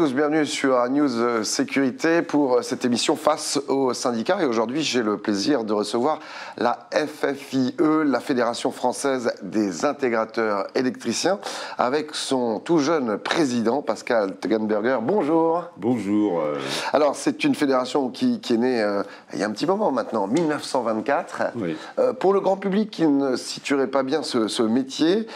tous, bienvenue sur News Sécurité pour cette émission Face aux syndicats. Et aujourd'hui, j'ai le plaisir de recevoir la FFIE, la Fédération française des intégrateurs électriciens, avec son tout jeune président, Pascal Tegenberger. Bonjour. Bonjour. Alors, c'est une fédération qui est née il y a un petit moment maintenant, en 1924. Oui. Pour le grand public qui ne situerait pas bien ce métier,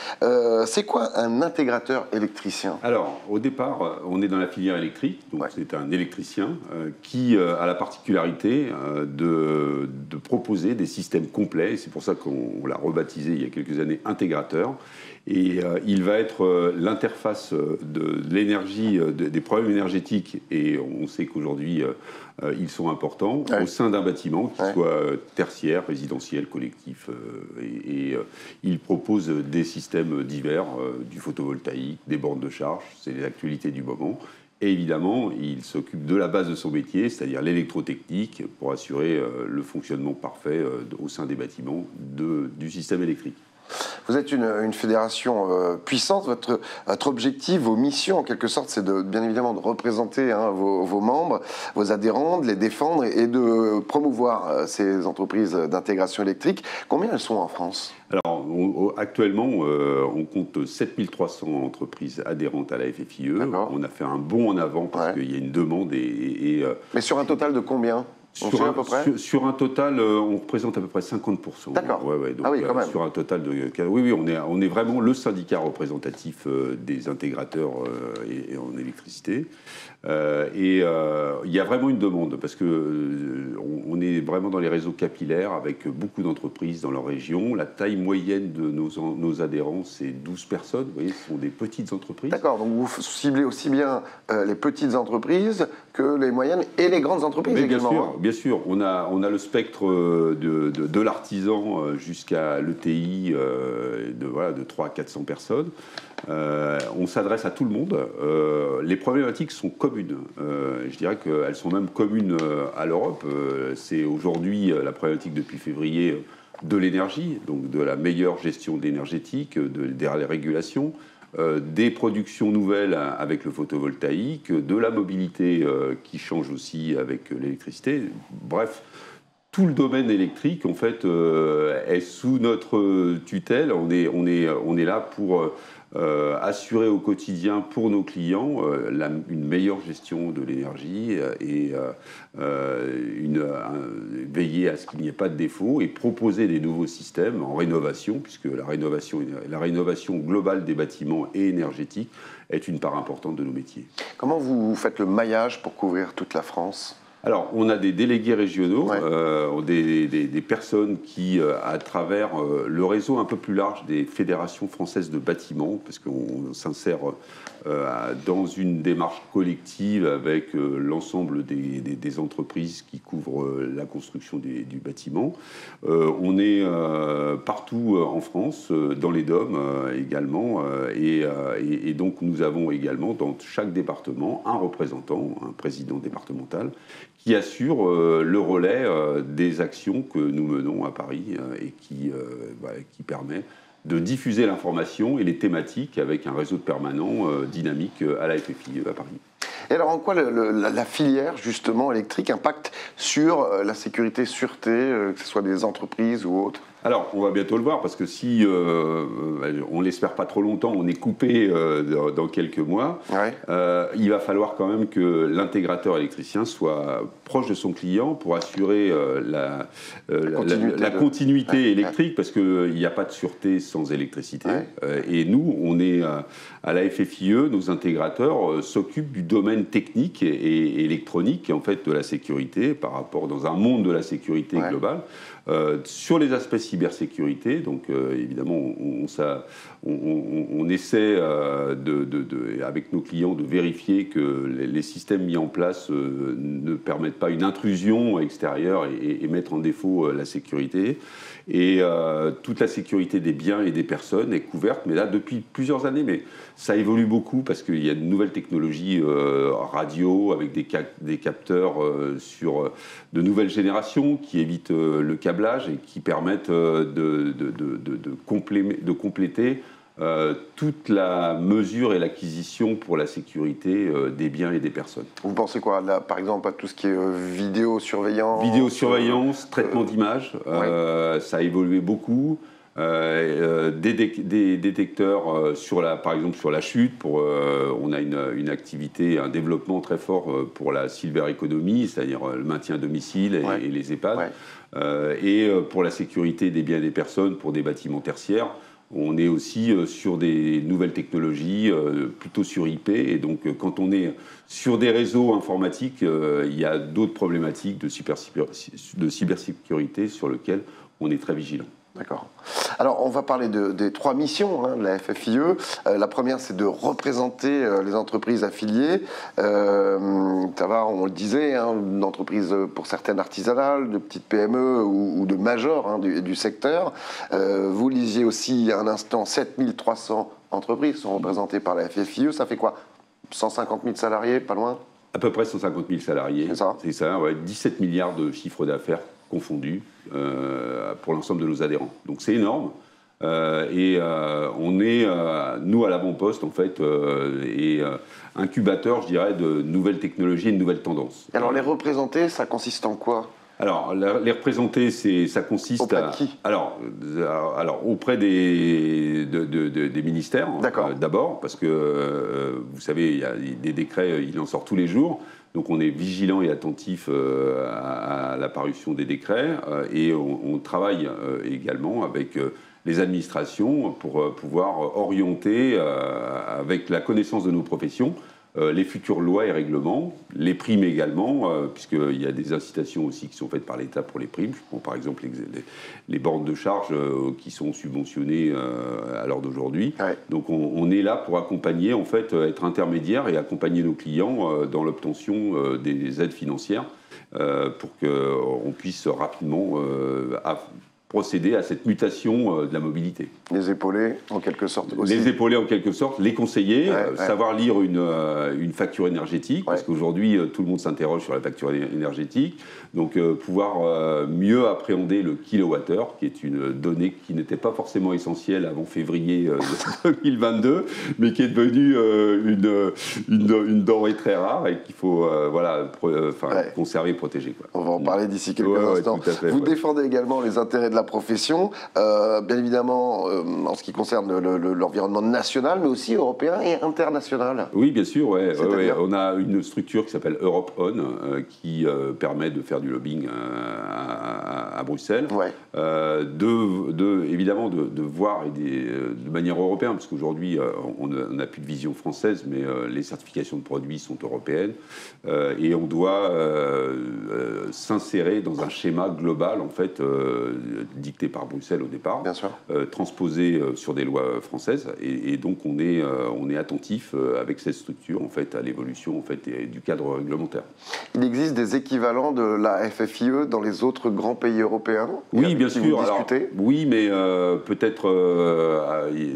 c'est quoi un intégrateur électricien? Alors, au départ, on est dans la filière électrique, donc Ouais. c'est un électricien qui a la particularité de proposer des systèmes complets, et c'est pour ça qu'on l'a rebaptisé il y a quelques années intégrateur. Et il va être l'interface de l'énergie, des problèmes énergétiques, et on sait qu'aujourd'hui ils sont importants, Ouais. au sein d'un bâtiment, qu'il Ouais. soit tertiaire, résidentiel, collectif, il propose des systèmes divers, du photovoltaïque, des bornes de charge, c'est les actualités du moment. Et évidemment, il s'occupe de la base de son métier, c'est-à-dire l'électrotechnique, pour assurer le fonctionnement parfait au sein des bâtiments du système électrique. Vous êtes une fédération puissante. Votre objectif, vos missions, en quelque sorte, c'est bien évidemment de représenter vos membres, vos adhérents, de les défendre et de promouvoir ces entreprises d'intégration électrique. Combien elles sont en France ? Alors, actuellement, on compte 7300 entreprises adhérentes à la FFIE. D'accord. On a fait un bond en avant parce qu'il y a une demande. Mais sur un total de combien ? À peu près sur un total, on représente à peu près 50%. D'accord. Ouais, donc, ah oui, quand même. Sur un total de... Oui, on est vraiment le syndicat représentatif des intégrateurs en électricité. Il y a vraiment une demande parce que on est vraiment dans les réseaux capillaires avec beaucoup d'entreprises dans leur région. La taille moyenne de nos adhérents, c'est 12 personnes. Vous voyez, ce sont des petites entreprises. D'accord, donc vous ciblez aussi bien les petites entreprises que les moyennes et les grandes entreprises. Mais également. Bien sûr. On a le spectre de l'artisan jusqu'à l'ETI de 300 à 400 personnes. On s'adresse à tout le monde. Les problématiques sont communes. Je dirais qu'elles sont même communes à l'Europe. C'est aujourd'hui la problématique depuis février de l'énergie, donc de la meilleure gestion énergétique, des régulations, des productions nouvelles avec le photovoltaïque, de la mobilité qui change aussi avec l'électricité. Bref, tout le domaine électrique, en fait, est sous notre tutelle. On est là pour assurer au quotidien pour nos clients une meilleure gestion de l'énergie et veiller à ce qu'il n'y ait pas de défaut et proposer des nouveaux systèmes en rénovation, puisque la rénovation globale des bâtiments et énergétiques est une part importante de nos métiers. Comment vous faites le maillage pour couvrir toute la France ? Alors, on a des délégués régionaux, des personnes qui, à travers le réseau un peu plus large des fédérations françaises de bâtiments, parce qu'on s'insère dans une démarche collective avec l'ensemble des entreprises qui couvrent la construction du bâtiment. On est partout en France, dans les DOM également, et donc nous avons également dans chaque département un représentant, un président départemental, qui assure le relais des actions que nous menons à Paris et qui permet de diffuser l'information et les thématiques avec un réseau de permanents dynamique à la FFIE à Paris. Et alors, en quoi la filière, justement, électrique impacte sur la sécurité, sûreté, que ce soit des entreprises ou autres ? Alors, on va bientôt le voir, parce que si, on l'espère pas trop longtemps, on est coupé dans quelques mois, il va falloir quand même que l'intégrateur électricien soit proche de son client pour assurer la continuité électrique, parce qu'il n'y a pas de sûreté sans électricité. Et nous, on est à la FFIE, nos intégrateurs s'occupent du domaine technique et électronique, en fait, de la sécurité, par rapport dans un monde de la sécurité globale. Sur les aspects cybersécurité, donc évidemment on essaie avec nos clients de vérifier que les systèmes mis en place ne permettent pas une intrusion extérieure et mettre en défaut la sécurité. Et toute la sécurité des biens et des personnes est couverte, mais là depuis plusieurs années, mais ça évolue beaucoup parce qu'il y a de nouvelles technologies radio avec des capteurs sur de nouvelles générations qui évitent le câblage et qui permettent de compléter toute la mesure et l'acquisition pour la sécurité des biens et des personnes. Vous pensez quoi, là, par exemple, à tout ce qui est vidéosurveillance? Vidéosurveillance, traitement d'images, ça a évolué beaucoup. Des détecteurs par exemple sur la chute. On a une activité, un développement très fort pour la silver economy, c'est-à-dire le maintien à domicile et les EHPAD. Et pour la sécurité des biens et des personnes pour des bâtiments tertiaires. On est aussi sur des nouvelles technologies, plutôt sur IP. Et donc, quand on est sur des réseaux informatiques, il y a d'autres problématiques de cybersécurité sur lesquelles on est très vigilant. D'accord. Alors, on va parler des 3 missions de la FFIE. La première, c'est de représenter les entreprises affiliées. Ça va, on le disait, une entreprise pour certaines artisanales, de petites PME ou de majors du secteur. Vous lisiez aussi il y a un instant, 7300 entreprises sont représentées par la FFIE. Ça fait quoi? 150 000 salariés, pas loin? À peu près 150 000 salariés. C'est ça, 17 milliards de chiffre d'affaires confondus pour l'ensemble de nos adhérents. Donc c'est énorme. On est, nous, à l'avant-poste, en fait, incubateur, je dirais, de nouvelles technologies et de nouvelles tendances. Alors les représenter, ça consiste en quoi? Alors, les représenter, ça consiste auprès de qui? Alors, auprès des ministères, d'abord, parce que, vous savez, il y a des décrets, il en sort tous les jours. Donc on est vigilant et attentif à la parution des décrets et on travaille également avec les administrations pour pouvoir orienter, avec la connaissance de nos professions, les futures lois et règlements, les primes également, puisqu'il y a des incitations aussi qui sont faites par l'État pour les primes. Je prends par exemple les bornes de charge qui sont subventionnées à l'heure d'aujourd'hui. Donc on est là pour accompagner, en fait, être intermédiaire et accompagner nos clients dans l'obtention des aides financières pour qu'on puisse rapidement procéder à cette mutation de la mobilité. Les épauler, en quelque sorte, aussi. Les épauler, en quelque sorte, les conseiller, savoir lire une facture énergétique, parce qu'aujourd'hui, tout le monde s'interroge sur la facture énergétique, donc pouvoir mieux appréhender le kilowattheure, qui est une donnée qui n'était pas forcément essentielle avant février 2022, mais qui est devenue une denrée très rare et qu'il faut conserver et protéger. On va en parler d'ici quelques instants. Vous défendez également les intérêts de la profession, bien évidemment en ce qui concerne l'environnement national, mais aussi européen et international. Oui, bien sûr. On a une structure qui s'appelle Europe On, qui permet de faire du lobbying à Bruxelles. Évidemment, de voir de manière européenne, parce qu'aujourd'hui, on n'a plus de vision française, mais les certifications de produits sont européennes, et on doit s'insérer dans un schéma global, en fait, dicté par Bruxelles au départ, transposé sur des lois françaises, et donc on est attentif avec cette structure, en fait, à l'évolution, en fait, du cadre réglementaire. Il existe des équivalents de la FFIE dans les autres grands pays européens? Oui, bien sûr. Oui, mais peut-être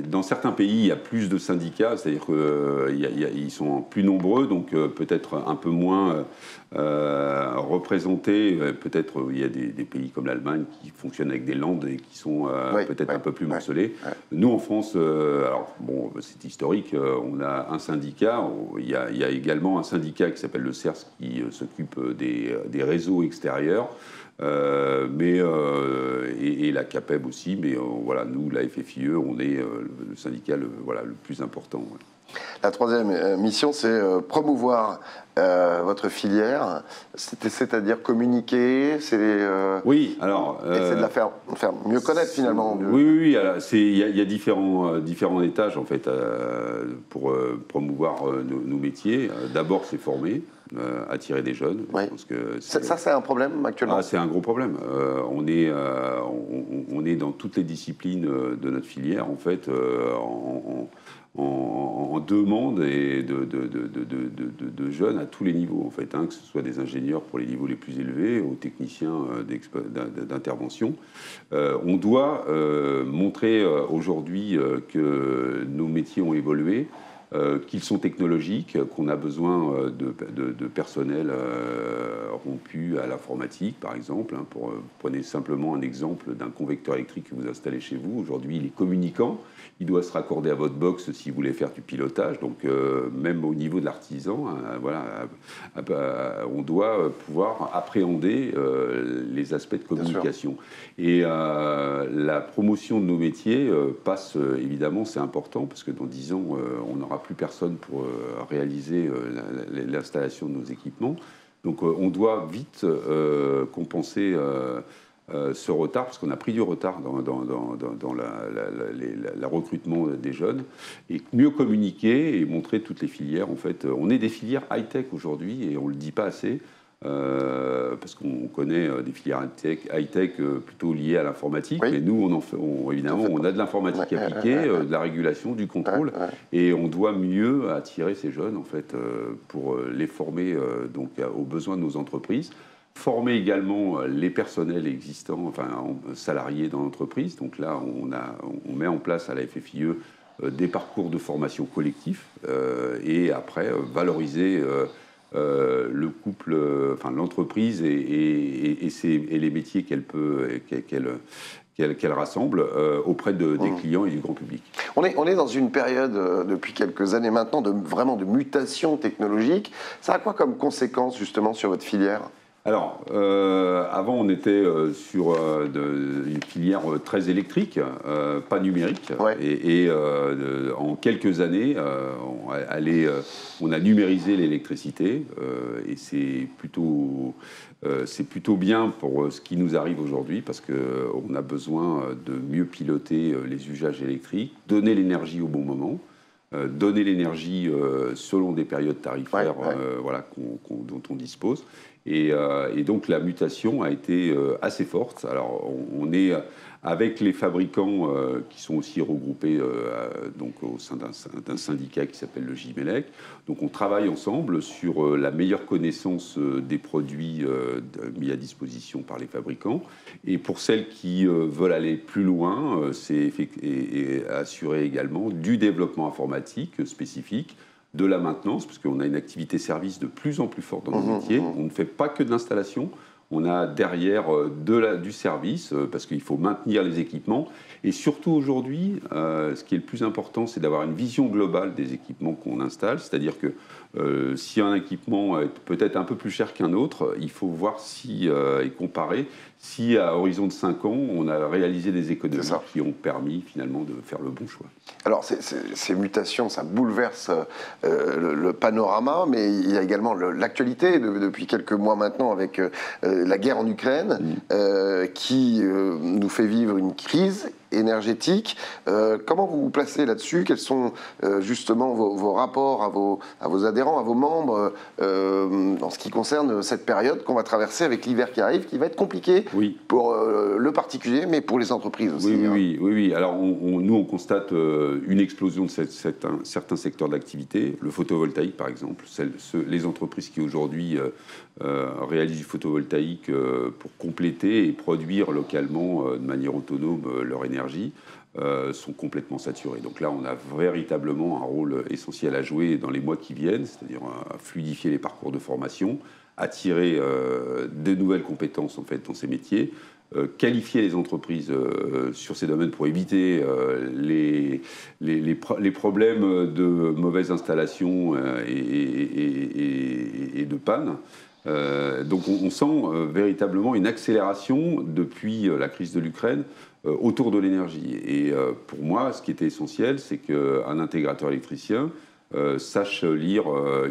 dans certains pays, il y a plus de syndicats, c'est-à-dire qu'ils sont plus nombreux, donc peut-être un peu moins représentés. Peut-être il y a des pays comme l'Allemagne qui fonctionnent avec des landes et qui sont peut-être un peu plus morcelés. Nous, en France, alors bon, c'est historique, on a un syndicat, il y a également un syndicat qui s'appelle le CERS qui s'occupe des réseaux extérieurs. Et la CAPEB aussi, mais voilà, nous, la FFIE, on est le syndicat le plus important. La troisième mission, c'est promouvoir votre filière, c'est-à-dire communiquer, oui, alors... essayer de la faire mieux connaître finalement. Oui, il y a différents étages en fait pour promouvoir nos métiers. D'abord, c'est former. Attirer des jeunes. Parce que ça, c'est un problème actuellement? C'est un gros problème. On est dans toutes les disciplines de notre filière, en fait, en demande et de jeunes à tous les niveaux, en fait, que ce soit des ingénieurs pour les niveaux les plus élevés, aux techniciens d'intervention. On doit montrer aujourd'hui que nos métiers ont évolué, qu'ils sont technologiques, qu'on a besoin de personnel rompu à l'informatique, par exemple. Prenez simplement un exemple d'un convecteur électrique que vous installez chez vous. Aujourd'hui, il est communicant. Il doit se raccorder à votre box si vous voulez faire du pilotage. Donc, même au niveau de l'artisan, on doit pouvoir appréhender les aspects de communication. Et la promotion de nos métiers passe, évidemment, c'est important, parce que dans 10 ans, on n'aura plus personne pour réaliser l'installation de nos équipements. Donc, on doit vite compenser ce retard, parce qu'on a pris du retard dans le recrutement des jeunes, et mieux communiquer et montrer toutes les filières. En fait, on est des filières high-tech aujourd'hui, et on ne le dit pas assez, parce qu'on connaît des filières high-tech plutôt liées à l'informatique, mais nous, évidemment, on a de l'informatique appliquée, de la régulation, du contrôle, et on doit mieux attirer ces jeunes, en fait, pour les former donc, aux besoins de nos entreprises. Former également les personnels existants, enfin salariés dans l'entreprise. Donc là, on met en place à la FFIE des parcours de formation collectifs et après valoriser le couple, enfin l'entreprise et les métiers qu'elle rassemble auprès des clients et du grand public. On est dans une période, depuis quelques années maintenant, vraiment de mutation technologique. Ça a quoi comme conséquence justement sur votre filière ? Alors, avant, on était sur une filière très électrique, pas numérique. Et en quelques années, on a numérisé l'électricité. Et c'est plutôt bien pour ce qui nous arrive aujourd'hui, parce qu'on a besoin de mieux piloter les usages électriques, donner l'énergie au bon moment. Donner l'énergie selon des périodes tarifaires dont on dispose. Et donc la mutation a été assez forte. Alors on est avec les fabricants qui sont aussi regroupés donc au sein d'un syndicat qui s'appelle le JMELEC. Donc on travaille ensemble sur la meilleure connaissance des produits mis à disposition par les fabricants. Et pour celles qui veulent aller plus loin, c'est assurer également du développement informatique spécifique, de la maintenance, parce qu'on a une activité service de plus en plus forte dans nos métiers. On ne fait pas que de l'installation, on a derrière du service, parce qu'il faut maintenir les équipements. Et surtout aujourd'hui, ce qui est le plus important, c'est d'avoir une vision globale des équipements qu'on installe. C'est-à-dire que si un équipement est peut-être un peu plus cher qu'un autre, il faut voir et comparer si à horizon de 5 ans, on a réalisé des économies qui ont permis finalement de faire le bon choix. Alors ces mutations, ça bouleverse le panorama, mais il y a également l'actualité depuis quelques mois maintenant avec la guerre en Ukraine qui nous fait vivre une crise énergétique. Comment vous vous placez là-dessus ? Quels sont justement vos rapports à vos adhérents, à vos membres en ce qui concerne cette période qu'on va traverser avec l'hiver qui arrive, qui va être compliqué pour le particulier, mais pour les entreprises aussi. Oui. Alors nous, on constate une explosion de certains secteurs d'activité. Le photovoltaïque, par exemple. Les entreprises qui aujourd'hui réalisent du photovoltaïque pour compléter et produire localement de manière autonome leur énergie sont complètement saturées. Donc là, on a véritablement un rôle essentiel à jouer dans les mois qui viennent, c'est-à-dire à fluidifier les parcours de formation, attirer de nouvelles compétences en fait dans ces métiers, qualifier les entreprises sur ces domaines pour éviter les problèmes de mauvaise installation et de panne. Donc on sent véritablement une accélération depuis la crise de l'Ukraine autour de l'énergie. Et pour moi, ce qui était essentiel, c'est qu'un intégrateur électricien sache lire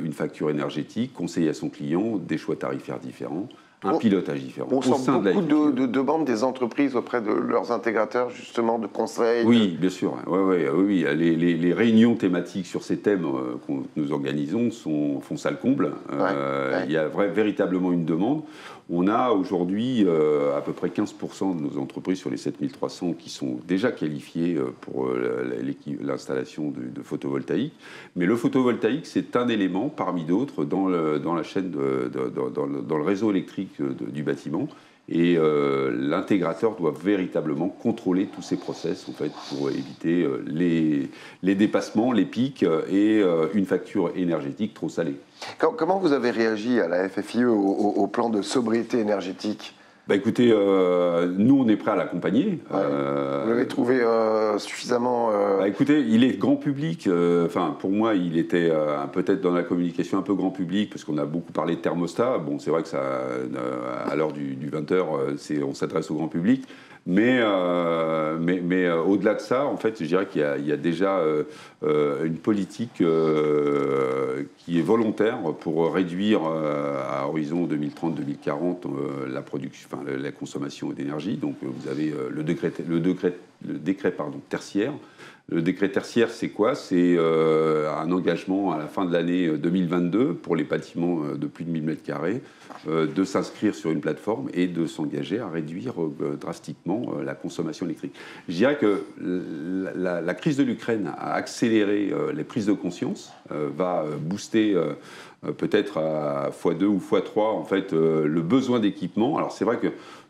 une facture énergétique, conseiller à son client des choix tarifaires différents, un pilotage différent. On sent beaucoup de demandes des entreprises auprès de leurs intégrateurs, justement, de conseils. Oui, bien sûr. Oui. Les réunions thématiques sur ces thèmes que nous organisons font ça le comble. Il y a véritablement une demande. On a aujourd'hui à peu près 15% de nos entreprises sur les 7300 qui sont déjà qualifiées pour l'installation de photovoltaïque. Mais le photovoltaïque, c'est un élément parmi d'autres dans la chaîne, dans le réseau électrique du bâtiment. Et l'intégrateur doit véritablement contrôler tous ces process en fait, pour éviter les dépassements, les pics et une facture énergétique trop salée. Comment vous avez réagi à la FFIE au plan de sobriété énergétique ? Bah écoutez, nous on est prêts à l'accompagner. Ouais. Vous l'avez trouvé suffisamment... Bah écoutez, il est grand public. Enfin, pour moi, il était peut-être dans la communication un peu grand public parce qu'on a beaucoup parlé de thermostat. Bon, c'est vrai que ça, à l'heure du 20h, on s'adresse au grand public. Mais au-delà de ça, en fait, je dirais qu'il y a déjà une politique qui est volontaire pour réduire à horizon 2030-2040 la production, enfin, la consommation d'énergie. Donc, vous avez le décret tertiaire. Le décret tertiaire, c'est quoi ? C'est un engagement à la fin de l'année 2022 pour les bâtiments de plus de 1000 m2 de s'inscrire sur une plateforme et de s'engager à réduire drastiquement la consommation électrique. Je dirais que la crise de l'Ukraine a accéléré les prises de conscience, va booster peut-être à x2 ou x3 en fait, le besoin d'équipement. Alors c'est vrai que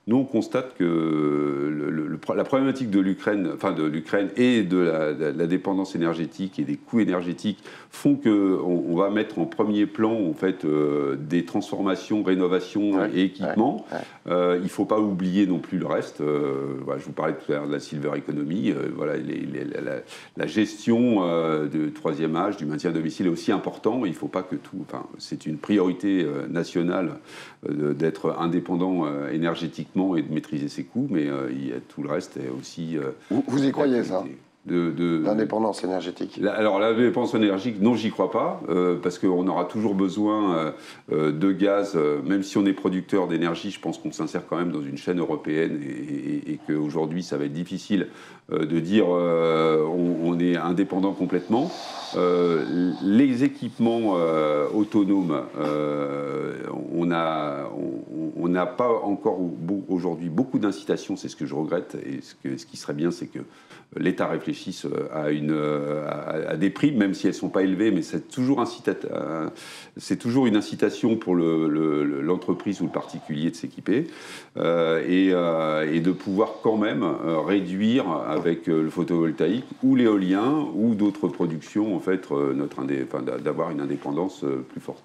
nous, on constate que la problématique de l'Ukraine, enfin de l'Ukraine et de la dépendance énergétique et des coûts énergétiques font qu'on va mettre en premier plan en fait des transformations, rénovations et équipements. Il ne faut pas oublier non plus le reste. Voilà, je vous parlais tout à l'heure de la silver economy. Voilà, la gestion du troisième âge, du maintien à domicile est aussi important. Il ne faut pas que tout. Enfin, c'est une priorité nationale d'être indépendant énergétiquement et de maîtriser ses coûts, mais tout le reste est aussi... vous y croyez, ça ? L'indépendance énergétique. Alors l'indépendance énergétique, non, j'y crois pas, parce qu'on aura toujours besoin de gaz, même si on est producteur d'énergie, je pense qu'on s'insère quand même dans une chaîne européenne et qu'aujourd'hui ça va être difficile de dire on est indépendant complètement. Les équipements autonomes, on n'a pas encore aujourd'hui beaucoup d'incitations, c'est ce que je regrette, et ce qui serait bien, c'est que l'État réfléchisse à des primes, même si elles ne sont pas élevées, mais c'est toujours une incitation pour l'entreprise ou le particulier de s'équiper et de pouvoir quand même réduire avec le photovoltaïque ou l'éolien ou d'autres productions, en fait, d'avoir une indépendance plus forte.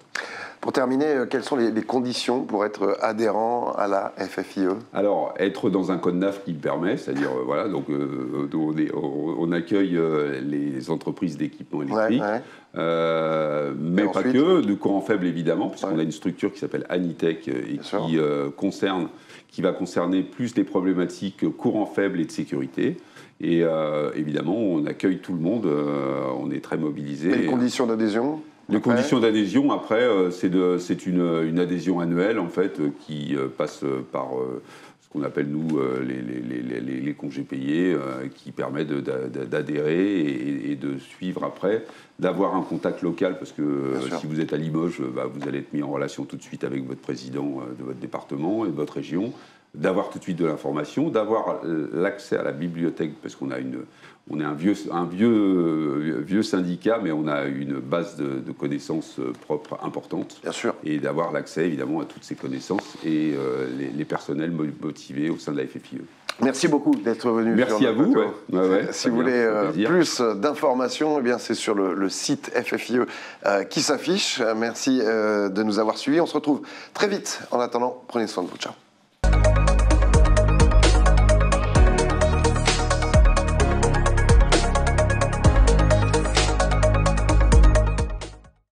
Pour terminer, quelles sont les conditions pour être adhérent à la FFIE ? Alors, être dans un code NAF qui le permet, c'est-à-dire, voilà, donc on accueille les entreprises d'équipement électrique, mais pas que, de courant faible évidemment, puisqu'on a une structure qui s'appelle Anitech et qui va concerner plus les problématiques courant faible et de sécurité. Et évidemment, on accueille tout le monde, on est très mobilisé. Et les conditions d'adhésion ? Les conditions d'adhésion, après, c'est une adhésion annuelle, en fait, qui passe par ce qu'on appelle, nous, les congés payés, qui permet d'adhérer et de suivre après, d'avoir un contact local, parce que si vous êtes à Limoges, vous allez être mis en relation tout de suite avec votre président de votre département et de votre région, d'avoir tout de suite de l'information, d'avoir l'accès à la bibliothèque, parce qu'on a on est un vieux syndicat, mais on a une base de connaissances propres importante. Bien sûr. Et d'avoir l'accès, évidemment, à toutes ces connaissances et les personnels motivés au sein de la FFIE. Merci beaucoup d'être venu. Merci à vous. Si vous voulez plus d'informations, c'est sur le site FFIE qui s'affiche. Merci de nous avoir suivis. On se retrouve très vite. En attendant, prenez soin de vous. Ciao.